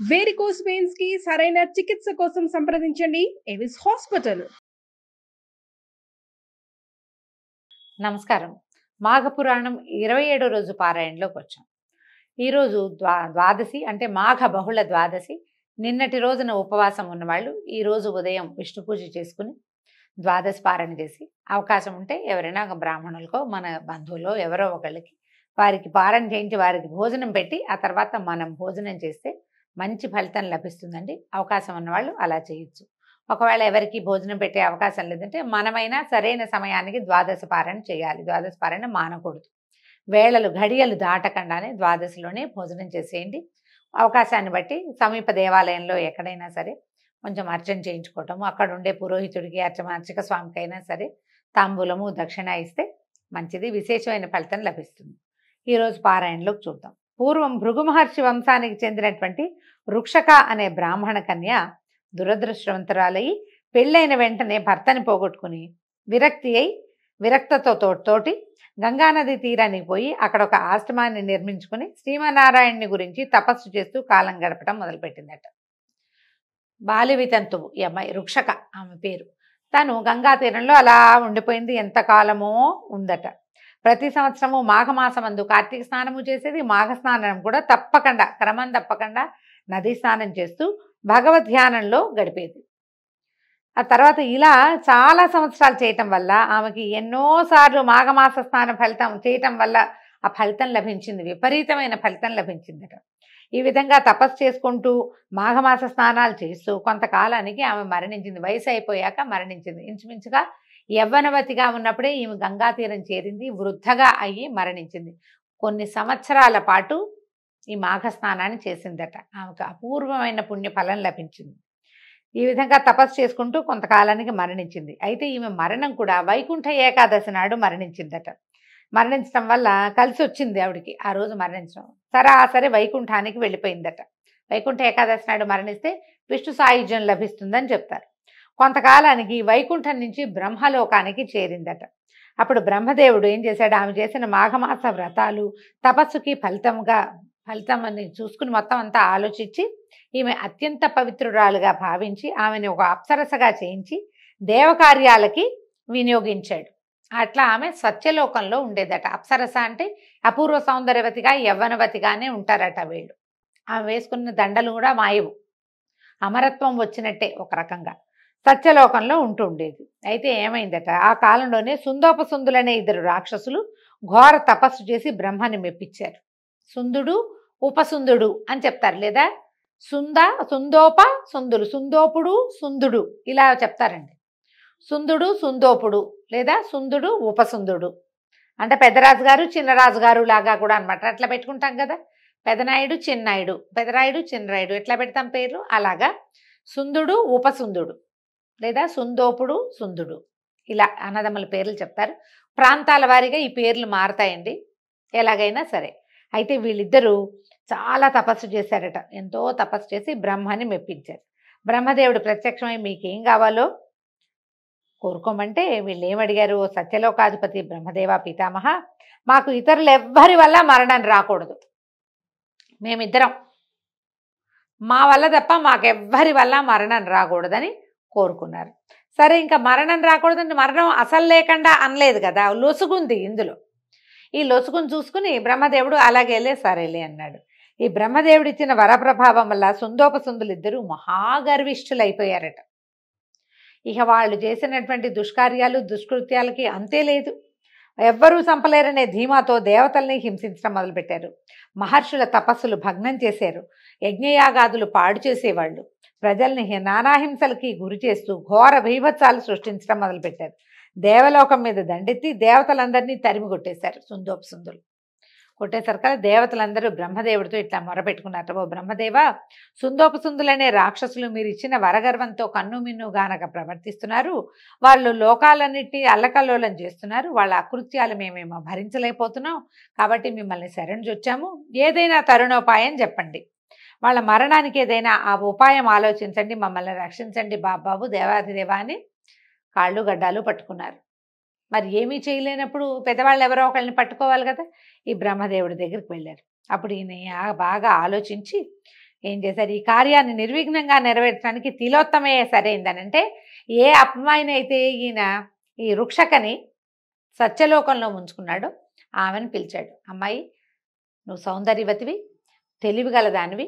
Varicose veins కి సరైన చికిత్స కోసం సంప్రదించండి ఎవిస్ హాస్పిటల్. నమస్కారం. మాఘపురాణం 27 రోజు పారాయణలోకి వచ్చాం. ఈరోజు ద్వాదశి అంటే మాఘ బహుళ ద్వాదశి. నిన్నటి రోజున ఉపవాసం ఉన్నవాళ్ళు ఈరోజు ఉదయం విష్ణు పూజ చేసుకుని ద్వాదశి పారాయణ చేసి అవకాశం ఉంటే ఎవరైనా ఒక బ్రాహ్మణులకో మన బంధువులో ఎవరో ఒకళ్ళకి వారికి పారాయణ చేయించి వారికి భోజనం పెట్టి ఆ తర్వాత మనం భోజనం చేస్తే మంచి ఫలితం లభిస్తుందండి. అవకాశం ఉన్నవాళ్ళు అలా చేయొచ్చు. ఒకవేళ ఎవరికి భోజనం పెట్టే అవకాశం లేదంటే మనమైనా సరైన సమయానికి ద్వాదశి పారాయణ చేయాలి. ద్వాదశి పారాయణ మానకూడదు. వేళలు ఘడియలు దాటకుండానే ద్వాదశిలోనే భోజనం చేసేయండి. అవకాశాన్ని బట్టి సమీప దేవాలయంలో ఎక్కడైనా సరే కొంచెం అర్చన చేయించుకోవటము, అక్కడ ఉండే పురోహితుడికి అర్చక స్వామికి అయినా సరే తాంబూలము దక్షిణ ఇస్తే మంచిది, విశేషమైన ఫలితం లభిస్తుంది. ఈరోజు పారాయణలోకి చూద్దాం. పూర్వం భృగు మహర్షి వంశానికి చెందినటువంటి వృక్షక అనే బ్రాహ్మణ కన్య దురదృష్టవంతురాలయ్యి పెళ్ళైన వెంటనే భర్తని పోగొట్టుకుని విరక్తతోటి గంగానది తీరానికి పోయి అక్కడ ఒక ఆశ్రమాన్ని నిర్మించుకుని శ్రీమన్నారాయణుని గురించి తపస్సు చేస్తూ కాలం గడపడం మొదలుపెట్టిందట. బాలివితంతువు ఈ అమ్మాయి, వృక్షక ఆమె పేరు. తను గంగా తీరంలో అలా ఉండిపోయింది, ఎంతకాలమో ఉందట. ప్రతి సంవత్సరము మాఘమాసమందు కార్తీక స్నానము చేసేది. మాఘ స్నానం కూడా తప్పకుండా క్రమం తప్పకుండా నదీ స్నానం చేస్తూ భగవద్ ధ్యానంలో గడిపేది. ఆ తర్వాత ఇలా చాలా సంవత్సరాలు చేయటం వల్ల ఆమెకి ఎన్నోసార్లు మాఘమాస స్నాన ఫలితం చేయటం వల్ల ఆ ఫలితం లభించింది, విపరీతమైన ఫలితం లభించిందట. ఈ విధంగా తపస్సు చేసుకుంటూ మాఘమాస స్నానాలు చేస్తూ కొంతకాలానికి ఆమె మరణించింది. వయసు అయిపోయాక మరణించింది. ఇంచుమించుగా యవ్వనవతిగా ఉన్నప్పుడే ఈమె గంగా తీరం చేరింది. వృద్ధగా అయ్యి మరణించింది. కొన్ని సంవత్సరాల పాటు ఈ మాఘ స్నానాన్ని చేసిందట. ఆమెకు అపూర్వమైన పుణ్య ఫలం లభించింది. ఈ విధంగా తపస్సు చేసుకుంటూ కొంతకాలానికి మరణించింది. అయితే ఈమె మరణం కూడా వైకుంఠ ఏకాదశి నాడు మరణించిందట. మరణించడం వల్ల కలిసి వచ్చింది ఆవిడికి ఆ రోజు మరణించడం. సరాసరి వైకుంఠానికి వెళ్ళిపోయిందట. వైకుంఠ ఏకాదశి నాడు మరణిస్తే విష్ణు సాయుధ్యం లభిస్తుందని చెప్తారు. కొంతకాలానికి వైకుంఠం నుంచి బ్రహ్మలోకానికి చేరిందట. అప్పుడు బ్రహ్మదేవుడు ఏం చేశాడు, ఆమె చేసిన మాఘమాస వ్రతాలు తపస్సుకి ఫలితం అని చూసుకుని మొత్తం అంతా ఆలోచించి ఈమె అత్యంత పవిత్రురాలుగా భావించి ఆమెను ఒక అప్సరసగా చేయించి దేవకార్యాలకి వినియోగించాడు. అట్లా ఆమె సత్యలోకంలో ఉండేదట. అప్సరస అంటే అపూర్వ సౌందర్యవతిగా యవ్వనవతిగానే ఉంటారట వీళ్ళు. ఆమె వేసుకున్న దండలు కూడా మాయవు, అమరత్వం వచ్చినట్టే ఒక రకంగా సత్యలోకంలో ఉంటూ ఉండేది. అయితే ఏమైందట, ఆ కాలంలోనే సుందోపసుందులనే ఇద్దరు రాక్షసులు ఘోర తపస్సు చేసి బ్రహ్మని మెప్పించారు. సుందుడు ఉపసుందుడు అని చెప్తారు, లేదా సుందోప సుందులు, సుందోపుడు సుందుడు ఇలా చెప్తారండి. సుందుడు సుందోపుడు లేదా సుందుడు ఉపసుందుడు అంటే పెద్దరాజు గారు చిన్నరాజు గారు లాగా కూడా అనమాట. అట్లా పెట్టుకుంటాం కదా, పెదనాయుడు చిన్నాయుడు, పెదరాయుడు చిన్నరాయుడు ఎట్లా పెడతాం పేర్లు, అలాగా సుందుడు ఉపసుందుడు లేదా సుందోపుడు సుందుడు ఇలా అన్నదమ్ముల పేర్లు చెప్తారు. ప్రాంతాల వారీగా ఈ పేర్లు మారతాయండి ఎలాగైనా సరే. అయితే వీళ్ళిద్దరూ చాలా తపస్సు చేశారట. ఎంతో తపస్సు చేసి బ్రహ్మని మెప్పించారు. బ్రహ్మదేవుడు ప్రత్యక్షమై మీకేం కావాలో కోరుకోమంటే వీళ్ళు ఏమడిగారు, సత్యలోకాధిపతి బ్రహ్మదేవ పితామహ, మాకు ఇతరులు ఎవ్వరి వల్ల మరణం రాకూడదు, మేమిద్దరం మా వల్ల తప్ప మాకెవ్వరి వల్ల మరణం రాకూడదని కోరుకున్నారు. సరే, ఇంకా మరణం రాకూడదంటే మరణం అసలు లేకుండా అనలేదు కదా, లొసుగుంది ఇందులో. ఈ లొసుగును చూసుకుని బ్రహ్మదేవుడు అలాగేలే సరేలే అన్నాడు. ఈ బ్రహ్మదేవుడు ఇచ్చిన వరప్రభావం వల్ల సుందోపసుందులిద్దరూ మహాగర్విష్ఠులైపోయారట. ఇక వాళ్ళు చేసినటువంటి దుష్కార్యాలు దుష్కృత్యాలకి అంతే లేదు. ఎవ్వరూ చంపలేరనే ధీమాతో దేవతల్ని హింసించడం మొదలుపెట్టారు. మహర్షుల తపస్సులు భగ్నం చేశారు. యజ్ఞయాగాదులు పాడు చేసేవాళ్ళు. ప్రజల్ని నానాహింసలకి గురి చేస్తూ ఘోర భీభత్సాలు సృష్టించడం మొదలుపెట్టారు. దేవలోకం మీద దండెత్తి దేవతలందరినీ తరిమి కొట్టేశారు. సుందోపసుందులు కొట్టేసరి కదా దేవతలందరూ బ్రహ్మదేవుడితో ఇట్లా మొరపెట్టుకున్నారు, ఓ బ్రహ్మదేవ, సుందోపసుందులనే రాక్షసులు మీరు ఇచ్చిన వరగర్వంతో కన్ను మిన్ను గానక ప్రవర్తిస్తున్నారు. వాళ్ళు లోకాలన్నిటినీ అల్లకల్లోలం చేస్తున్నారు. వాళ్ళ అకృత్యాలు మేమేమో భరించలేకపోతున్నాం. కాబట్టి మిమ్మల్ని శరణుజొచ్చాము. ఏదైనా తరుణోపాయం చెప్పండి. వాళ్ళ మరణానికి ఏదైనా ఆ ఉపాయం ఆలోచించండి, మమ్మల్ని రక్షించండి బాబాబు దేవాధిదేవా అని కాళ్ళు గడ్డాలు పట్టుకున్నారు. మరి ఏమీ చేయలేనప్పుడు పెద్దవాళ్ళు ఎవరో ఒకళ్ళని పట్టుకోవాలి కదా. ఈ బ్రహ్మదేవుడి దగ్గరికి వెళ్ళారు. అప్పుడు ఈయన బాగా ఆలోచించి ఏం చేశారు, ఈ కార్యాన్ని నిర్విఘ్నంగా నెరవేర్చడానికి తిలోత్తమే సరైందనంటే ఏ అమ్మాయినైతే ఈయన ఈ రుక్షకని సత్యలోకంలో ఉంచుకున్నాడో ఆమెను పిలిచాడు. అమ్మాయి, నువ్వు సౌందర్యవతివి, తెలివిగల దానివి,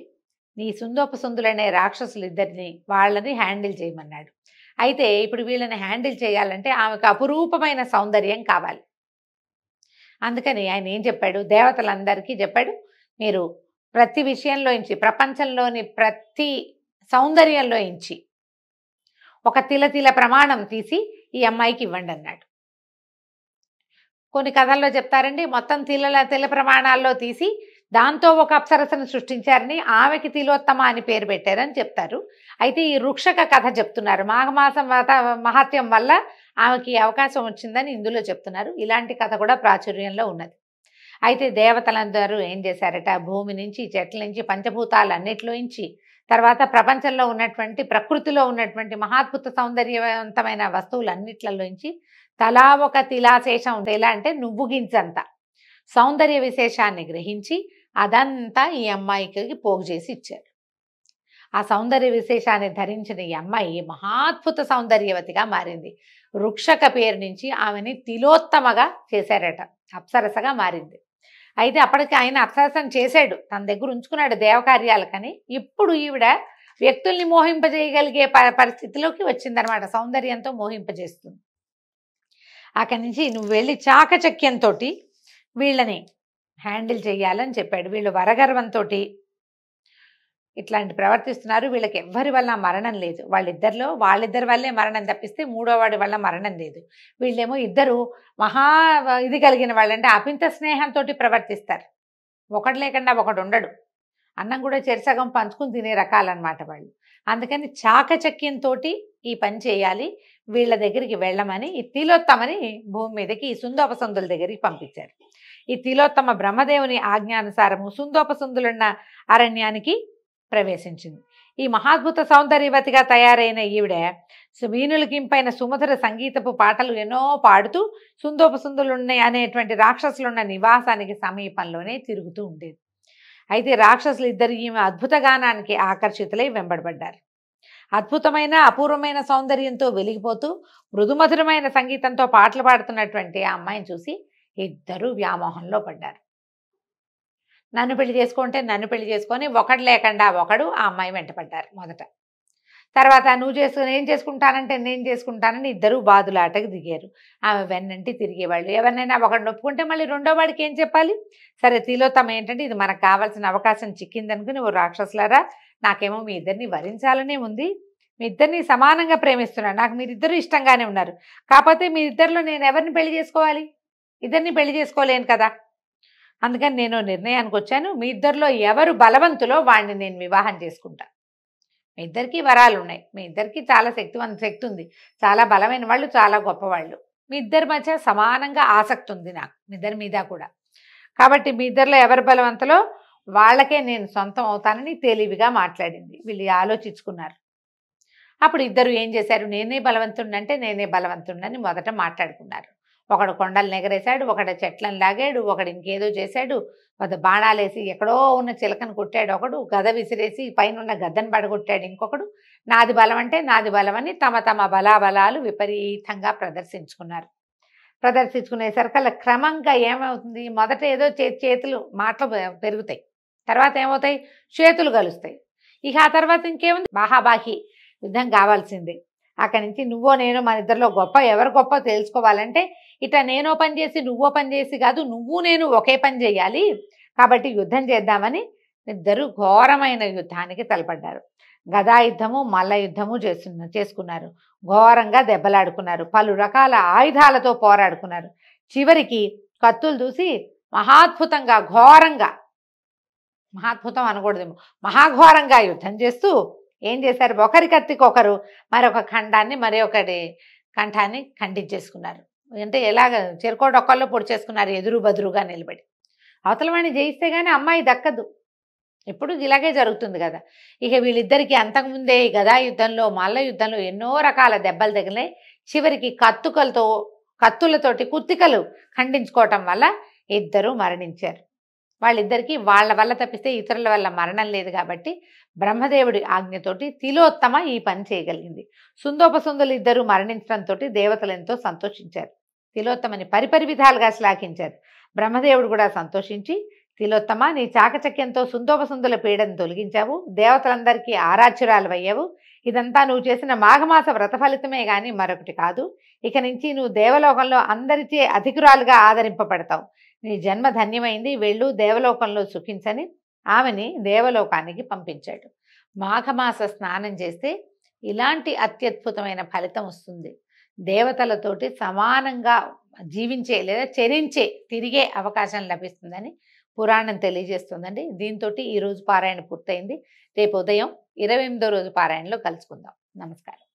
నీ సుందోపసుందులనే రాక్షసులు ఇద్దరిని వాళ్ళని హ్యాండిల్ చేయమన్నాడు. అయితే ఇప్పుడు వీళ్ళని హ్యాండిల్ చేయాలంటే ఆమెకు అపురూపమైన సౌందర్యం కావాలి. అందుకని ఆయన ఏం చెప్పాడు, దేవతలందరికీ చెప్పాడు, మీరు ప్రతి విషయంలోంచి, ప్రపంచంలోని ప్రతి సౌందర్యంలోంచి ఒక తిల ప్రమాణం తీసి ఈ అమ్మాయికి ఇవ్వండి అన్నాడు. కొన్ని కథల్లో చెప్తారండి, మొత్తం తిల ప్రమాణాల్లో తీసి దాంతో ఒక అప్సరసను సృష్టించారని ఆమెకి తిలోత్తమ అని పేరు పెట్టారని చెప్తారు. అయితే ఈ రుక్షక కథ చెప్తున్నారు, మాఘమాసం మహాత్యం వల్ల ఆమెకి అవకాశం వచ్చిందని ఇందులో చెప్తున్నారు. ఇలాంటి కథ కూడా ప్రాచుర్యంలో ఉన్నది. అయితే దేవతలందరూ ఏం చేశారట, భూమి నుంచి, చెట్ల నుంచి, పంచభూతాలన్నిటిలోంచి, తర్వాత ప్రపంచంలో ఉన్నటువంటి, ప్రకృతిలో ఉన్నటువంటి మహాద్భుత సౌందర్యవంతమైన వస్తువులన్నిట్లలోంచి తలా ఒక తిలాశేషం, ఎలా అంటే నువ్వు గింజంత సౌందర్య విశేషాన్ని గ్రహించి అదంతా ఈ అమ్మాయికి పోగు చేసి ఇచ్చారు. ఆ సౌందర్య విశేషాన్ని ధరించిన ఈ అమ్మాయి మహాద్భుత సౌందర్యవతిగా మారింది. రుక్షక పేరు నుంచి ఆమెని తిలోత్తమగా చేశారట, అప్సరసగా మారింది. అయితే అప్పటికి ఆయన అప్సరసను చేశాడు, తన దగ్గర ఉంచుకున్నాడు దేవకార్యాలకని. ఇప్పుడు ఈవిడ వ్యక్తుల్ని మోహింపజేయగలిగే పరిస్థితిలోకి వచ్చిందనమాట, సౌందర్యంతో మోహింపజేస్తుంది. అక్కడి నుంచి నువ్వు వెళ్ళి చాకచక్యంతో వీళ్ళని హ్యాండిల్ చేయాలని చెప్పాడు. వీళ్ళు వరగర్వంతో ఇట్లాంటి ప్రవర్తిస్తున్నారు, వీళ్ళకి ఎవ్వరి వల్ల మరణం లేదు, వాళ్ళిద్దరి వల్లే మరణం తప్పిస్తే మూడో వాడి వల్ల మరణం లేదు. వీళ్ళేమో ఇద్దరు మహా ఇది కలిగిన వాళ్ళంటే అపింత స్నేహంతో ప్రవర్తిస్తారు, ఒకటి లేకుండా ఒకడు ఉండడు, అన్నం కూడా చెరిసగం పంచుకుని తినే రకాలన్నమాట వాళ్ళు. అందుకని చాకచక్యంతో ఈ పని చేయాలి, వీళ్ళ దగ్గరికి వెళ్ళమని ఈ తిలోత్తమని భూమి మీదకి ఈ సుందోపసుందుల దగ్గరికి పంపించారు. ఈ తిలోత్తమ బ్రహ్మదేవుని ఆజ్ఞానుసారము సుందోపసుందులున్న అరణ్యానికి ప్రవేశించింది. ఈ మహాద్భుత సౌందర్యవతిగా తయారైన ఈవిడ వీణులకింపైన సుమధుర సంగీతపు పాటలు ఎన్నో పాడుతూ సుందోపసుందులున్నాయి అనేటువంటి రాక్షసులున్న నివాసానికి సమీపంలోనే తిరుగుతూ ఉండేది. అయితే రాక్షసులు ఇద్దరు ఈమె అద్భుత గానానికి ఆకర్షితులై వెంబడబడ్డారు. అద్భుతమైన అపూర్వమైన సౌందర్యంతో వెలిగిపోతూ మృదుమధురమైన సంగీతంతో పాటలు పాడుతున్నటువంటి ఆ అమ్మాయిని చూసి ఇద్దరు వ్యామోహంలో పడ్డారు. నన్ను పెళ్లి చేసుకుంటే నన్ను పెళ్లి చేసుకొని ఒకడు లేకుండా ఒకడు ఆ అమ్మాయి వెంటపడ్డారు మొదట. తర్వాత నేను చేసుకుంటానంటే నేను చేసుకుంటానని ఇద్దరు బాదులాటకు దిగారు. ఆమె వెన్నంటి తిరిగేవాళ్ళు. ఎవరినైనా ఒకడిని ఒప్పుకుంటే మళ్ళీ రెండో వాడికి ఏం చెప్పాలి? సరే తిలోత్తమ ఏంటంటే ఇది మనకు కావాల్సిన అవకాశం చిక్కిందనుకుని, ఓ రాక్షసులారా, నాకేమో మీ ఇద్దరిని వరించాలనే ఉంది, మీ ఇద్దరిని సమానంగా ప్రేమిస్తున్నాను, నాకు మీరిద్దరూ ఇష్టంగానే ఉన్నారు, కాకపోతే మీ ఇద్దరిలో నేను ఎవరిని పెళ్లి చేసుకోవాలి? ఇద్దరిని పెళ్లి చేసుకోలేను కదా. అందుకని నేను నిర్ణయానికి వచ్చాను, మీ ఇద్దరిలో ఎవరు బలవంతులో వాడిని నేను వివాహం చేసుకుంటా. మీ ఇద్దరికీ వరాలు ఉన్నాయి, మీ ఇద్దరికీ చాలా శక్తి ఉంది, చాలా బలమైన వాళ్ళు, చాలా గొప్పవాళ్ళు, మీ ఇద్దరి మధ్య సమానంగా ఆసక్తి ఉంది నాకు, మీ ఇద్దరి మీద కూడా. కాబట్టి మీ ఇద్దరిలో ఎవరు బలవంతులో వాళ్ళకే నేను సొంతం అవుతానని తెలివిగా మాట్లాడింది. వీళ్ళు ఆలోచించుకున్నారు. అప్పుడు ఇద్దరు ఏం చేశారు, నేనే బలవంతుండంటే నేనే బలవంతుండని మొదట మాట్లాడుకున్నారు. ఒకడు కొండలు ఎగరేశాడు, ఒకడు చెట్లను లాగాడు, ఒకడు ఇంకేదో చేశాడు, బాణాలేసి ఎక్కడో ఉన్న చిలకను కొట్టాడు ఒకడు, గద విసిరేసి పైన ఉన్న గద్దను పడగొట్టాడు ఇంకొకడు. నాది బలం అంటే నాది బలమని తమ తమ బలాబలాలు విపరీతంగా ప్రదర్శించుకున్నారు. ప్రదర్శించుకునేసరికల్లా క్రమంగా ఏమవుతుంది, మొదట ఏదో చేతులు మాటలు పెరుగుతాయి, తర్వాత ఏమవుతాయి, చేతులు కలుస్తాయి. ఇక ఆ తర్వాత ఇంకేముంది, బాహాబాహి యుద్ధం కావాల్సిందే. అక్కడి నుంచి నువ్వో నేను మన ఇద్దరిలో ఎవరు గొప్ప తెలుసుకోవాలంటే ఇట్లా నేనో పని చేసి నువ్వో పని చేసి కాదు, నువ్వు నేను ఒకే పని చేయాలి, కాబట్టి యుద్ధం చేద్దామని ఇద్దరు ఘోరమైన యుద్ధానికి తలపడ్డారు. గదా యుద్ధము మల్ల యుద్ధము చేసుకున్నారు. ఘోరంగా దెబ్బలాడుకున్నారు, పలు రకాల ఆయుధాలతో పోరాడుకున్నారు. చివరికి కత్తులు చూసి మహాద్భుతంగా ఘోరంగా, మహాద్భుతం అనకూడదేమో, మహాఘోరంగా యుద్ధం చేస్తూ ఏం చేశారు, ఒకరి కత్తికొకరు మరొక ఖండాన్ని మరొకటి కంఠాన్ని ఖండించేసుకున్నారు. అంటే ఎలాగ చెరుకోడొక్కల్లో పొడి చేసుకున్నారు, ఎదురు బదురుగా నిలబడి. అవతల వాడిని జయిస్తే కానీ అమ్మాయి దక్కదు, ఎప్పుడు ఇలాగే జరుగుతుంది కదా. ఇక వీళ్ళిద్దరికీ అంతకుముందే గదా యుద్ధంలో మల్ల యుద్ధంలో ఎన్నో రకాల దెబ్బలు తగిలాయి. చివరికి కత్తులతోటి కుత్తికలు ఖండించుకోవటం వల్ల ఇద్దరు మరణించారు. వాళ్ళిద్దరికీ వాళ్ళ వల్ల తప్పిస్తే ఇతరుల వల్ల మరణం లేదు కాబట్టి బ్రహ్మదేవుడి ఆజ్ఞతోటి తిలోత్తమ ఈ పని చేయగలిగింది. సుందోపసుందులు ఇద్దరు మరణించడంతో దేవతలు ఎంతో సంతోషించారు. తిలోత్తమని పరిపరి విధాలుగా శ్లాఘించారు. బ్రహ్మదేవుడు కూడా సంతోషించి, తిలోత్తమ, నీ చాకచక్యంతో సుందోపసుందుల పీడను తొలగించావు, దేవతలందరికీ ఆరాధ్యురాలవయ్యావు. ఇదంతా నువ్వు చేసిన మాఘమాస వ్రత ఫలితమే గాని మరొకటి కాదు. ఇక నుంచి నువ్వు దేవలోకంలో అందరిచే అధికురాలుగా ఆదరింపబడతావు. నీ జన్మ ధన్యమైంది, వెళ్ళు, దేవలోకంలో సుఖించని ఆమెని దేవలోకానికి పంపించాడు. మాఘమాస స్నానం చేస్తే ఇలాంటి అత్యద్భుతమైన ఫలితం వస్తుంది. దేవతలతోటి సమానంగా జీవించే లేదా చరించే తిరిగే అవకాశం లభిస్తుందని పురాణం తెలియజేస్తుందండి. దీంతో ఈరోజు పారాయణ పూర్తయింది. రేపు ఉదయం 28వ రోజు పారాయణలో కలుసుకుందాం. నమస్కారం.